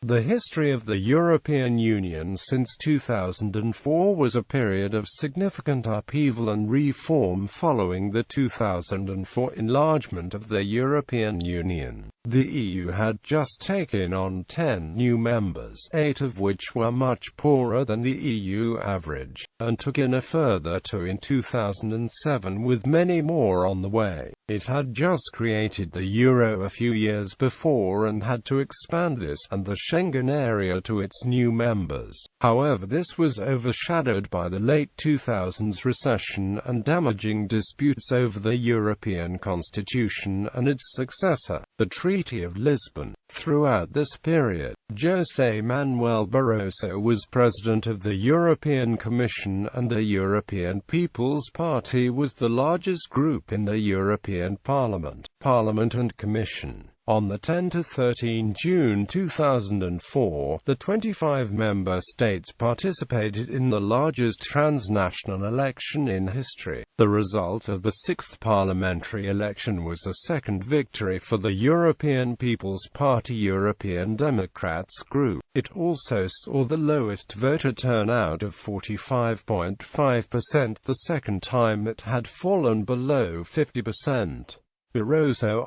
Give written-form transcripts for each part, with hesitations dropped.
The history of the European Union since 2004 was a period of significant upheaval and reform following the 2004 enlargement of the European Union. The EU had just taken on 10 new members, 8 of which were much poorer than the EU average, and took in a further 2 in 2007 with many more on the way. It had just created the euro a few years before and had to expand this and the Schengen Area to its new members. However, this was overshadowed by the late 2000s recession and damaging disputes over the European Constitution and its successor, the Treaty of Lisbon. Throughout this period, José Manuel Barroso was president of the European Commission and the European People's Party was the largest group in the European Parliament and Commission. On the 10 to 13 June 2004, the 25 member states participated in the largest transnational election in history. The result of the 6th parliamentary election was a second victory for the European People's Party European Democrats group. It also saw the lowest voter turnout of 45.5%, the second time it had fallen below 50%. Barroso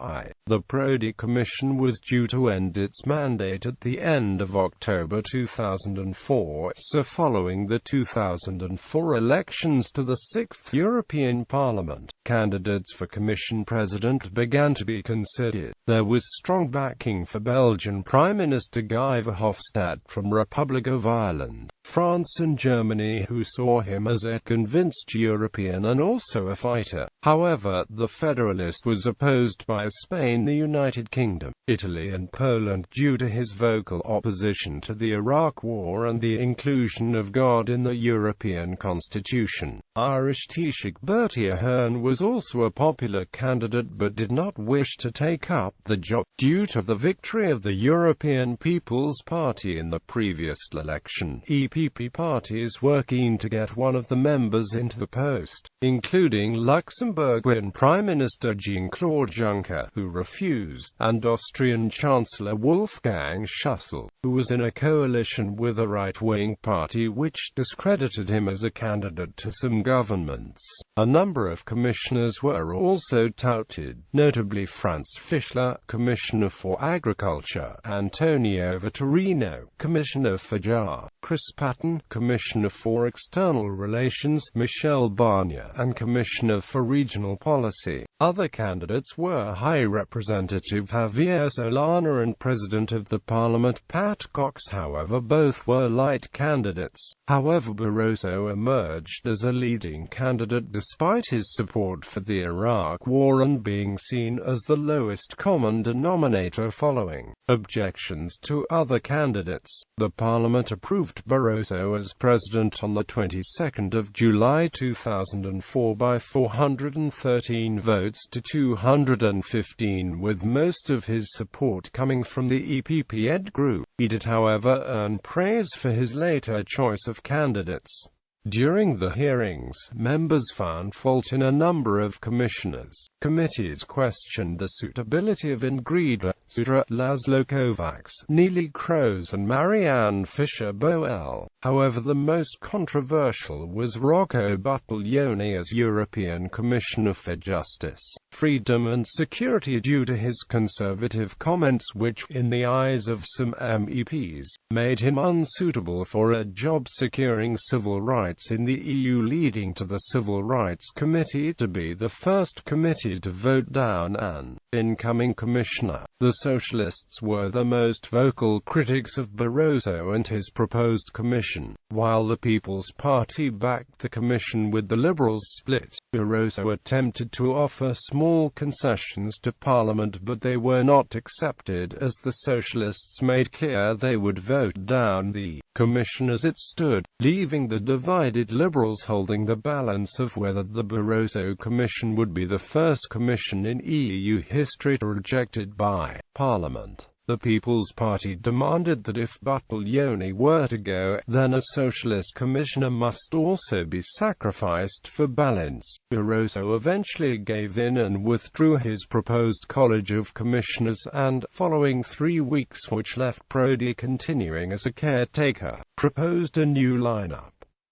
The Prodi Commission was due to end its mandate at the end of October 2004, so following the 2004 elections to the 6th European Parliament, candidates for Commission President began to be considered. There was strong backing for Belgian Prime Minister Guy Verhofstadt from Republic of Ireland, France and Germany, who saw him as a convinced European and also a fighter. However, the Federalist was opposed by Spain, the United Kingdom, Italy and Poland due to his vocal opposition to the Iraq War and the inclusion of God in the European Constitution. Irish Taoiseach Bertie Ahern was also a popular candidate but did not wish to take up the job. Due to the victory of the European People's Party in the previous election, EPP parties were keen to get one of the members into the post, including Luxembourgian Prime Minister Jean-Claude Juncker, who refused, and Austrian Chancellor Wolfgang Schüssel, who was in a coalition with a right-wing party which discredited him as a candidate to some governments. A number of commissioners were also touted, notably Franz Fischler, Commissioner for Agriculture, Antonio Vitorino, Commissioner for JAR, Chris Patten, Commissioner for External Relations, Michel Barnier, and Commissioner for Regional Policy. Other candidates were High Representative Javier Solana and President of the Parliament Pat Cox. However, both were light candidates. However, Barroso emerged as a leading candidate despite his support for the Iraq War and being seen as the lowest common denominator following objections to other candidates. The Parliament approved Barroso as president on the 22nd of July 2004 by 413 votes to 215, with most of his support coming from the EPP-led group. He did, however, earn praise for his later choice of candidates. During the hearings, members found fault in a number of commissioners. Committees questioned the suitability of Ingrida Sutra, Laszlo Kovacs, Neelie Kroes and Marianne Fischer-Boel. However, the most controversial was Rocco Buttiglione as European Commissioner for Justice, Freedom and Security due to his conservative comments which, in the eyes of some MEPs, made him unsuitable for a job securing civil rights in the EU, leading to the Civil Rights Committee to be the first committee to vote down an incoming commissioner. The Socialists were the most vocal critics of Barroso and his proposed commission, while the People's Party backed the commission with the Liberals split. Barroso attempted to offer small concessions to Parliament but they were not accepted as the Socialists made clear they would vote down the commission as it stood, leaving the divided Liberals holding the balance of whether the Barroso Commission would be the first commission in EU history rejected by Parliament. The People's Party demanded that if Buglioni were to go, then a socialist commissioner must also be sacrificed for balance. Barroso eventually gave in and withdrew his proposed College of Commissioners and, following 3 weeks which left Prodi continuing as a caretaker, proposed a new lineup.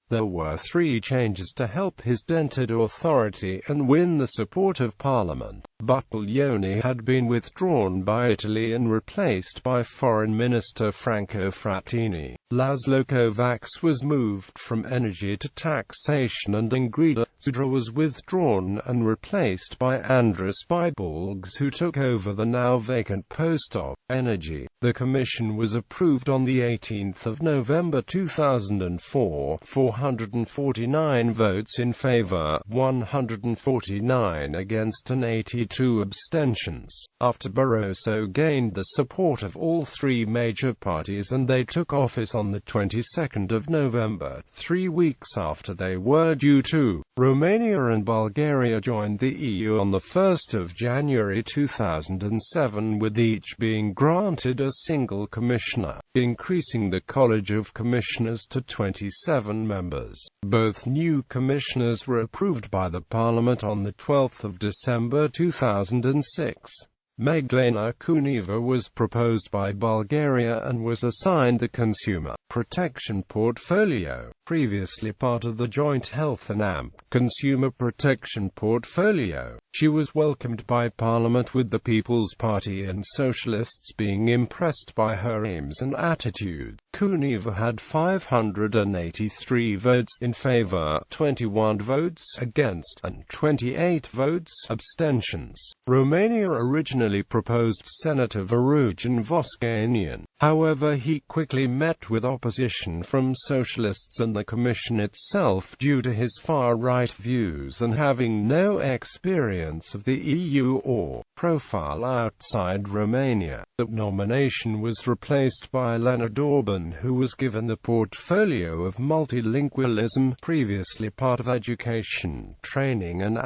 There were 3 changes to help his dented authority and win the support of Parliament. Buglioni had been withdrawn by Italy and replaced by Foreign Minister Franco Frattini. Laszlo Kovacs was moved from energy to taxation, and Ingrida Sudra was withdrawn and replaced by Andris Piebalgs, who took over the now vacant post of energy. The commission was approved on the 18th of November 2004, 449 votes in favour, 149 against and 82 abstentions. After Barroso gained the support of all 3 major parties and they took office on the 22nd of November, 3 weeks after they were due to, Romania and Bulgaria joined the EU on the 1st of January 2007, with each being granted a single commissioner, increasing the College of Commissioners to 27 members. Both new commissioners were approved by the Parliament on the 12th of December 2006. Meglena Kuneva was proposed by Bulgaria and was assigned the consumer protection portfolio, previously part of the joint health and consumer protection portfolio. She was welcomed by Parliament, with the People's Party and Socialists being impressed by her aims and attitude. Kuneva had 583 votes in favour, 21 votes against, and 28 votes abstentions. Romania originally proposed Senator Varujan Voskanian. However, he quickly met with opposition from Socialists and the Commission itself due to his far-right views and having no experience of the EU or profile outside Romania. The nomination was replaced by Leonard Orban, who was given the portfolio of multilingualism, previously part of education, training and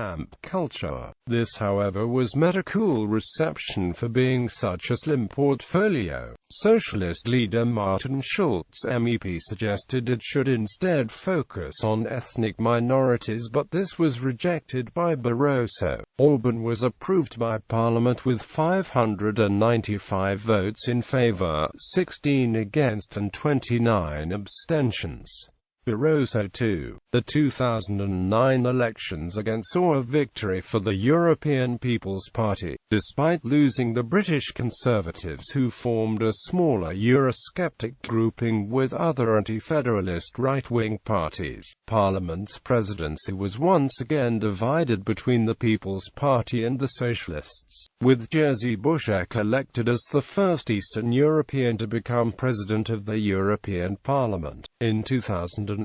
culture. This, however, was met a cool reception for being such a slim portfolio. Socialist leader Martin Schulz MEP suggested it should instead focus on ethnic minorities, but this was rejected by Barroso. Orban was approved by Parliament with 595 votes in favour, 16 against and 29 abstentions. Barroso II. The 2009 elections again saw a victory for the European People's Party, despite losing the British Conservatives, who formed a smaller Eurosceptic grouping with other anti-federalist right-wing parties. Parliament's presidency was once again divided between the People's Party and the Socialists, with Jerzy Buzek elected as the first Eastern European to become president of the European Parliament. In 2008,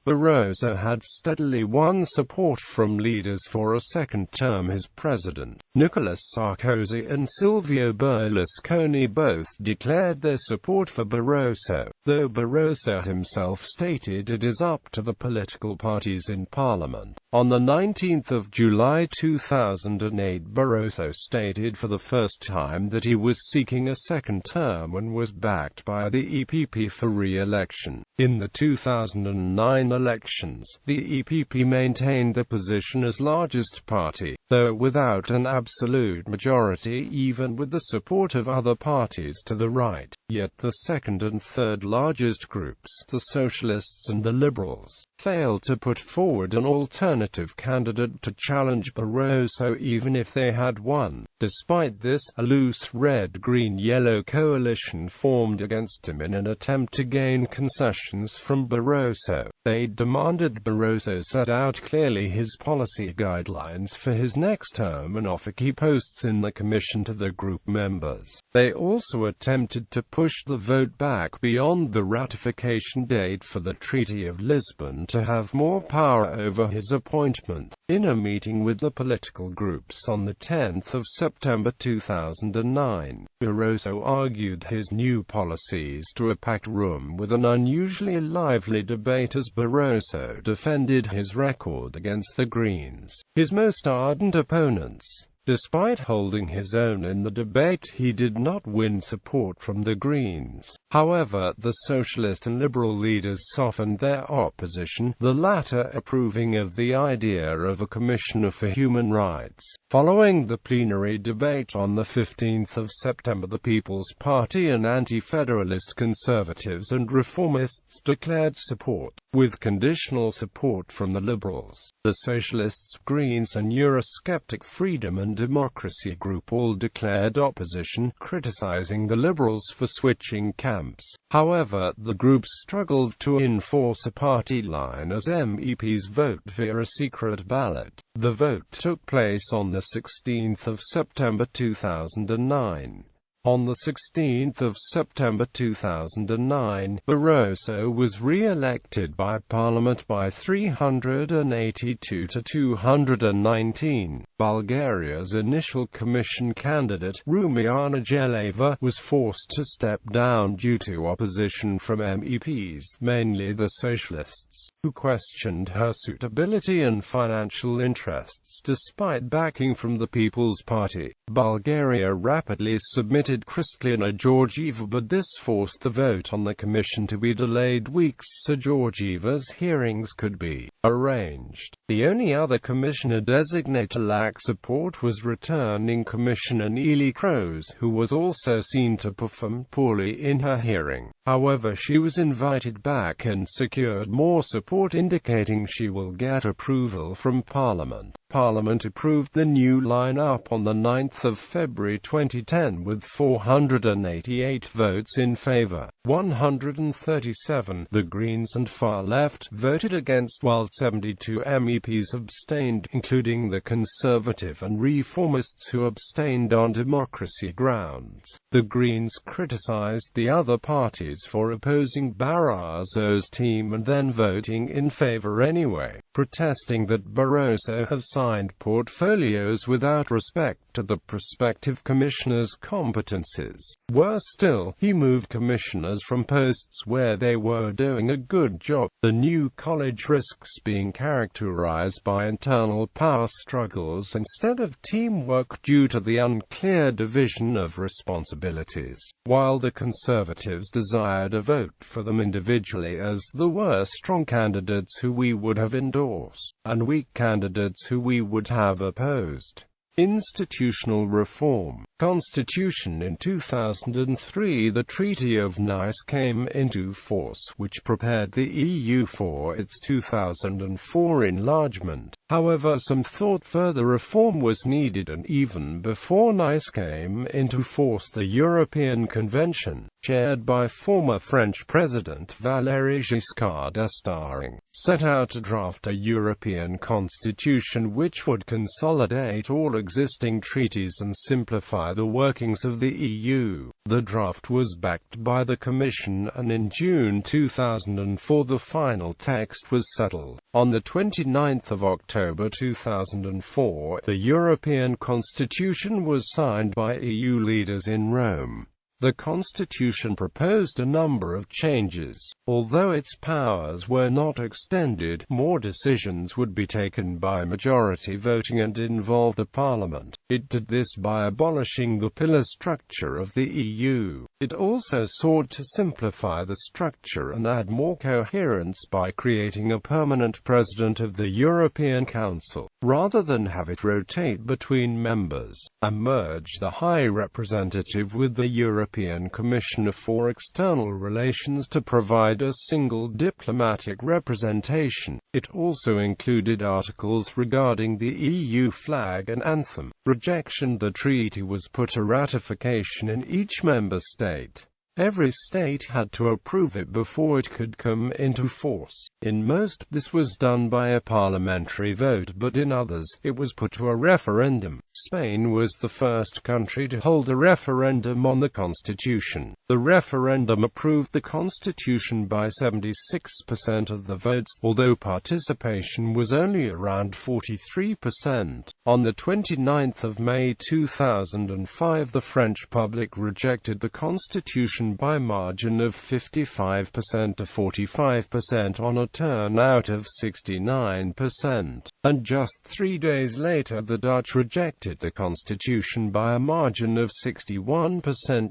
Barroso had steadily won support from leaders for a second term. His president, Nicolas Sarkozy, and Silvio Berlusconi both declared their support for Barroso, though Barroso himself stated it is up to the political parties in Parliament. On the 19th of July 2008, Barroso stated for the first time that he was seeking a second term and was backed by the EPP for re-election. In the 2009 elections, the EPP maintained the position as largest party, though without an absolute majority, even with the support of other parties to the right. Yet the second and third largest groups, the Socialists and the Liberals, failed to put forward an alternative candidate to challenge Barroso even if they had won. Despite this, a loose red-green-yellow coalition formed against him in an attempt to gain concessions from Barroso. They demanded Barroso set out clearly his policy guidelines for his next term and offer key posts in the Commission to the group members. They also attempted to push the vote back beyond the ratification date for the Treaty of Lisbon to have more power over his appointment. In a meeting with the political groups on the 10th of September 2009, Barroso argued his new policies to a packed room with an unusually lively debate as Barroso defended his record against the Greens, his most ardent opponents. Despite holding his own in the debate, he did not win support from the Greens. However, the Socialist and Liberal leaders softened their opposition, the latter approving of the idea of a Commissioner for Human Rights. Following the plenary debate on the 15th of September, the People's Party and anti-federalist conservatives and reformists declared support, with conditional support from the Liberals. The Socialists, Greens and Eurosceptic Freedom and Democracy Group all declared opposition, criticizing the Liberals for switching camps. However, the groups struggled to enforce a party line as MEPs vote via a secret ballot. The vote took place on the 16th of September 2009. On the 16th of September 2009, Barroso was re-elected by Parliament by 382 to 219. Bulgaria's initial Commission candidate, Rumiana Geleva, was forced to step down due to opposition from MEPs, mainly the Socialists, who questioned her suitability and financial interests despite backing from the People's Party. Bulgaria rapidly submitted Kristalina Georgieva, but this forced the vote on the Commission to be delayed weeks so Georgieva's hearings could be arranged. The only other commissioner-designate to lack support was returning Commissioner Neelie Kroes, who was also seen to perform poorly in her hearing. However, she was invited back and secured more support, indicating she will get approval from Parliament. Parliament approved the new line-up on the 9th of February 2010 with 488 votes in favour, 137. The Greens and Far Left voted against, while 72 MEPs abstained, including the Conservative and Reformists who abstained on democracy grounds. The Greens criticised the other parties for opposing Barroso's team and then voting in favour anyway, protesting that Barroso have signed portfolios without respect to the prospective commissioners' competences. Worse still, he moved commissioners from posts where they were doing a good job. The new college risks being characterized by internal power struggles instead of teamwork due to the unclear division of responsibilities. While the Conservatives desired a vote for them individually, as there were strong candidates who we would have endorsed, and weak candidates who we would have opposed. Institutional reform. Constitution. In 2003, the Treaty of Nice came into force, which prepared the EU for its 2004 enlargement. However, some thought further reform was needed, and even before Nice came into force, the European Convention, chaired by former French President Valéry Giscard d'Estaing, set out to draft a European constitution which would consolidate all existing treaties and simplify the workings of the EU. The draft was backed by the Commission, and in June 2004 the final text was settled. On the 29th of October 2004, the European Constitution was signed by EU leaders in Rome. The Constitution proposed a number of changes. Although its powers were not extended, more decisions would be taken by majority voting and involve the Parliament. It did this by abolishing the pillar structure of the EU. It also sought to simplify the structure and add more coherence by creating a permanent president of the European Council, rather than have it rotate between members, and merge the High Representative with the European Commissioner for External Relations to provide a single diplomatic representation. It also included articles regarding the EU flag and anthem. Rejection. The treaty was put to ratification in each member state. Every state had to approve it before it could come into force. In most, this was done by a parliamentary vote, but in others, it was put to a referendum. Spain was the first country to hold a referendum on the Constitution. The referendum approved the Constitution by 76% of the votes, although participation was only around 43%. On the 29th of May 2005, the French public rejected the Constitution Constitution by a margin of 55% to 45% on a turnout of 69%. And just 3 days later the Dutch rejected the Constitution by a margin of 61%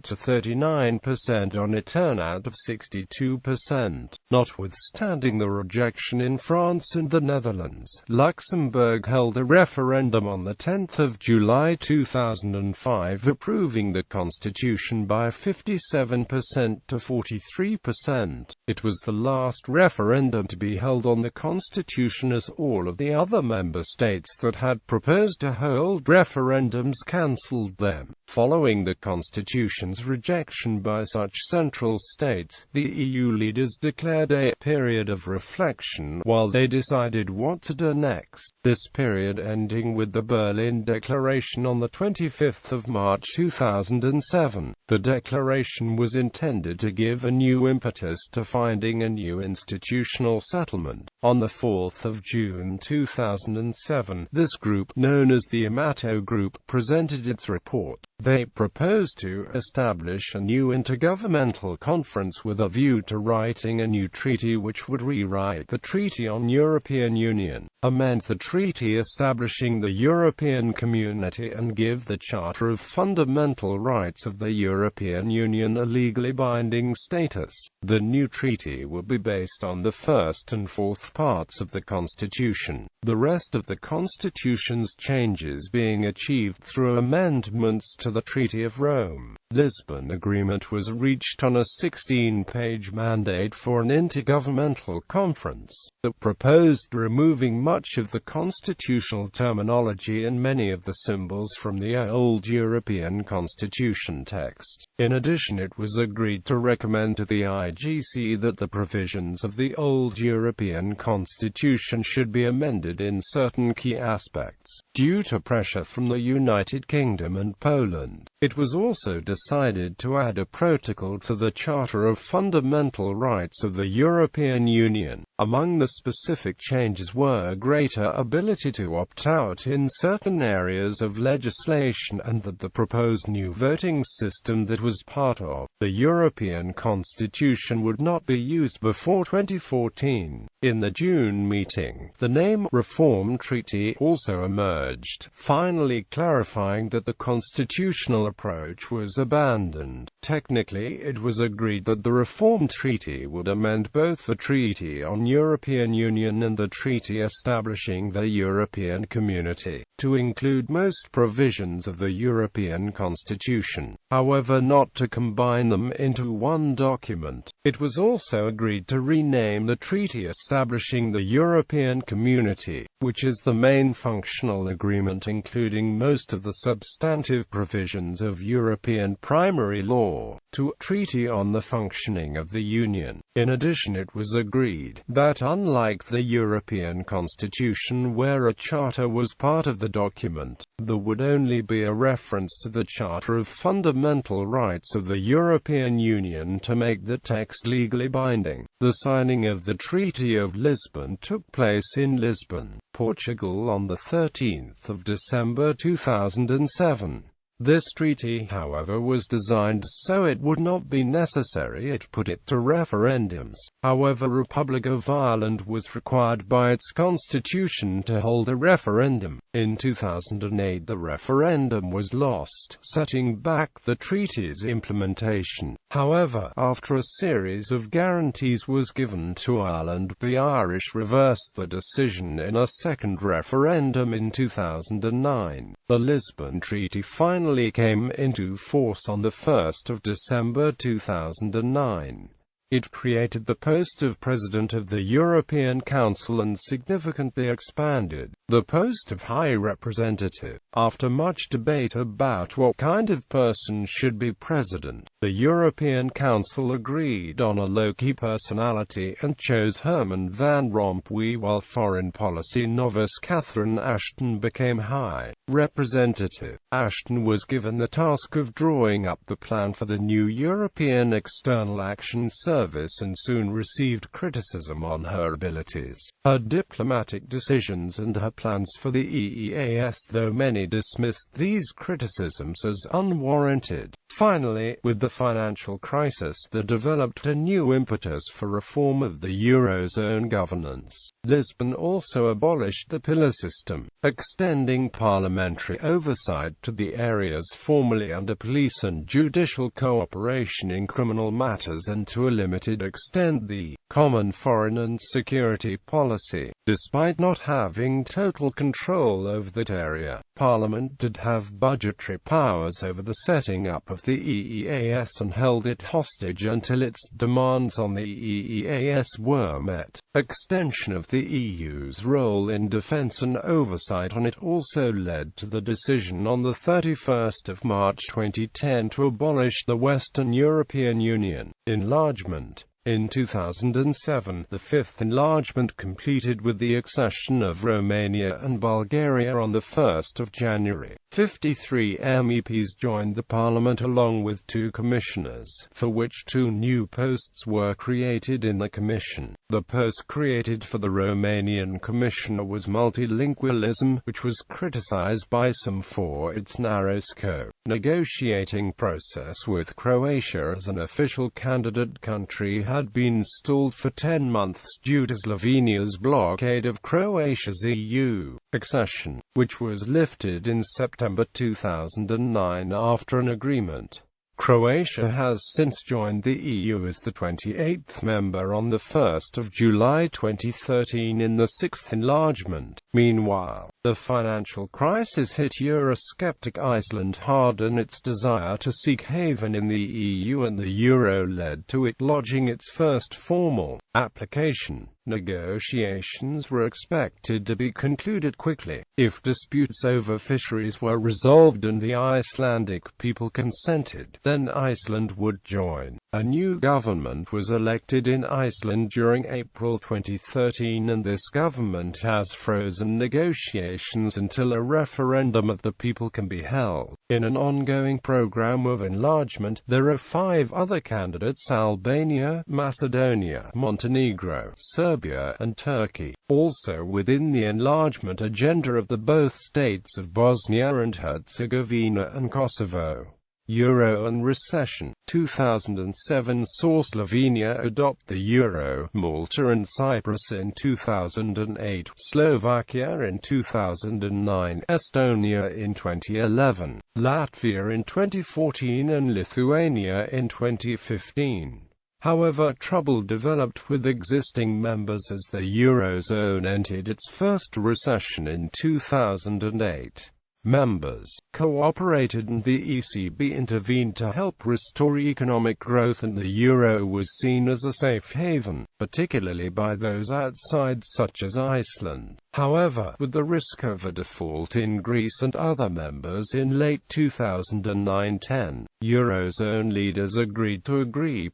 to 39% on a turnout of 62%. Notwithstanding the rejection in France and the Netherlands, Luxembourg held a referendum on the 10th of July 2005 approving the Constitution by 57% to 43%. It was the last referendum to be held on the Constitution, as all of the other member states that had proposed to hold referendums cancelled them. Following the Constitution's rejection by such central states, the EU leaders declared a period of reflection while they decided what to do next. This period ending with the Berlin Declaration on the 25th of March 2007. The declaration was intended to give a new impetus to finding a new institutional settlement. On the 4th of June 2007, this group, known as the Amato Group, presented its report. They proposed to establish a new intergovernmental conference with a view to writing a new treaty which would rewrite the Treaty on European Union, amend the treaty establishing the European Community, and give the Charter of Fundamental Rights of the European Union a legally binding status. The new treaty will be based on the first and fourth parts of the Constitution, the rest of the Constitution's changes being achieved through amendments to the Treaty of Rome. Lisbon Agreement was reached on a 16-page mandate for an intergovernmental conference that proposed removing much of the constitutional terminology and many of the symbols from the old European Constitution text. In addition, it was agreed to recommend to the IGC that the provisions of the old European Constitution should be amended in certain key aspects, due to pressure from the United Kingdom and Poland. It was also decided to add a protocol to the Charter of Fundamental Rights of the European Union. Among the specific changes were a greater ability to opt out in certain areas of legislation, and that the proposed new voting system that was part of the European Constitution would not be used before 2014. In the June meeting, the name Reform Treaty also emerged, finally clarifying that the constitutional approach was abandoned. Technically, it was agreed that the Reform Treaty would amend both the Treaty on European Union and the Treaty establishing the European Community, to include most provisions of the European Constitution, however not to combine them into one document. It was also agreed to rename the Treaty establishing the European Community, which is the main functional agreement including most of the substantive provisions of European primary law, to Treaty on the Functioning of the Union. In addition, it was agreed that unlike the European Constitution, where a charter was part of the document, there would only be a reference to the Charter of Fundamental Rights of the European Union to make the text legally binding. The signing of the Treaty of Lisbon took place in Lisbon, Portugal on the 13th of December 2007. This treaty, however, was designed so it would not be necessary to put it to referendums. However, Republic of Ireland was required by its constitution to hold a referendum. In 2008 the referendum was lost, setting back the treaty's implementation. However, after a series of guarantees was given to Ireland, the Irish reversed the decision in a second referendum in 2009. The Lisbon Treaty finally came into force on the 1st of December 2009. It created the post of President of the European Council and significantly expanded the post of High Representative. After much debate about what kind of person should be president, the European Council agreed on a low-key personality and chose Herman Van Rompuy, while foreign policy novice Catherine Ashton became High Representative Ashton was given the task of drawing up the plan for the new European External Action Service and soon received criticism on her abilities, her diplomatic decisions and her plans for the EEAS, though many dismissed these criticisms as unwarranted. Finally, with the financial crisis, there developed a new impetus for reform of the Eurozone governance. Lisbon also abolished the pillar system, extending parliamentary oversight to the areas formerly under police and judicial cooperation in criminal matters, and to a limited extent the common foreign and security policy. Despite not having total control over that area, Parliament did have budgetary powers over the setting up of the EEAS and held it hostage until its demands on the EEAS were met. Extension of the EU's role in defence and oversight on it also led to the decision on the 31st of March 2010 to abolish the Western European Union. Enlargement. In 2007, the fifth enlargement completed with the accession of Romania and Bulgaria on the 1st of January. 53 MEPs joined the parliament along with 2 commissioners, for which 2 new posts were created in the commission. The post created for the Romanian commissioner was multilingualism, which was criticized by some for its narrow scope. Negotiating process with Croatia as an official candidate country had been stalled for 10 months due to Slovenia's blockade of Croatia's EU accession, which was lifted in September 2009 after an agreement. Croatia has since joined the EU as the 28th member on 1 July 2013 in the 6th enlargement. Meanwhile, the financial crisis hit Eurosceptic Iceland hard, and its desire to seek haven in the EU and the Euro led to it lodging its first formal application. Negotiations were expected to be concluded quickly, if disputes over fisheries were resolved and the Icelandic people consented. Then Iceland would join. A new government was elected in Iceland during April 2013, and this government has frozen negotiations until a referendum of the people can be held. In an ongoing program of enlargement, there are 5 other candidates: Albania, Macedonia, Montenegro, Serbia, and Turkey. Also within the enlargement agenda of the both states of Bosnia and Herzegovina and Kosovo. Euro and recession. 2007 saw Slovenia adopt the euro, Malta and Cyprus in 2008, Slovakia in 2009, Estonia in 2011, Latvia in 2014 and Lithuania in 2015. However, trouble developed with existing members as the Eurozone entered its first recession in 2008. Members cooperated and the ECB intervened to help restore economic growth, and the euro was seen as a safe haven, particularly by those outside such as Iceland. However, with the risk of a default in Greece and other members in late 2009-10, Eurozone leaders agreed to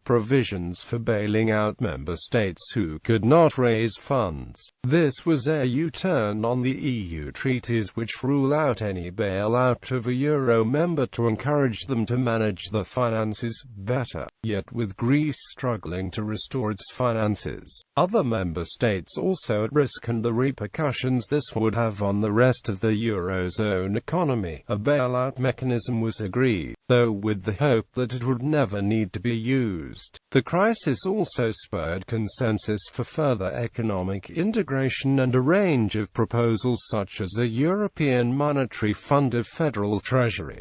provisions for bailing out member states who could not raise funds. This was a U-turn on the EU treaties which rule out any bailout of a euro member to encourage them to manage the finances better. Yet with Greece struggling to restore its finances, other member states also at risk, and the repercussions this would have on the rest of the Eurozone economy, a bailout mechanism was agreed, though with the hope that it would never need to be used. The crisis also spurred consensus for further economic integration and a range of proposals such as a European Monetary Fund of Federal Treasury.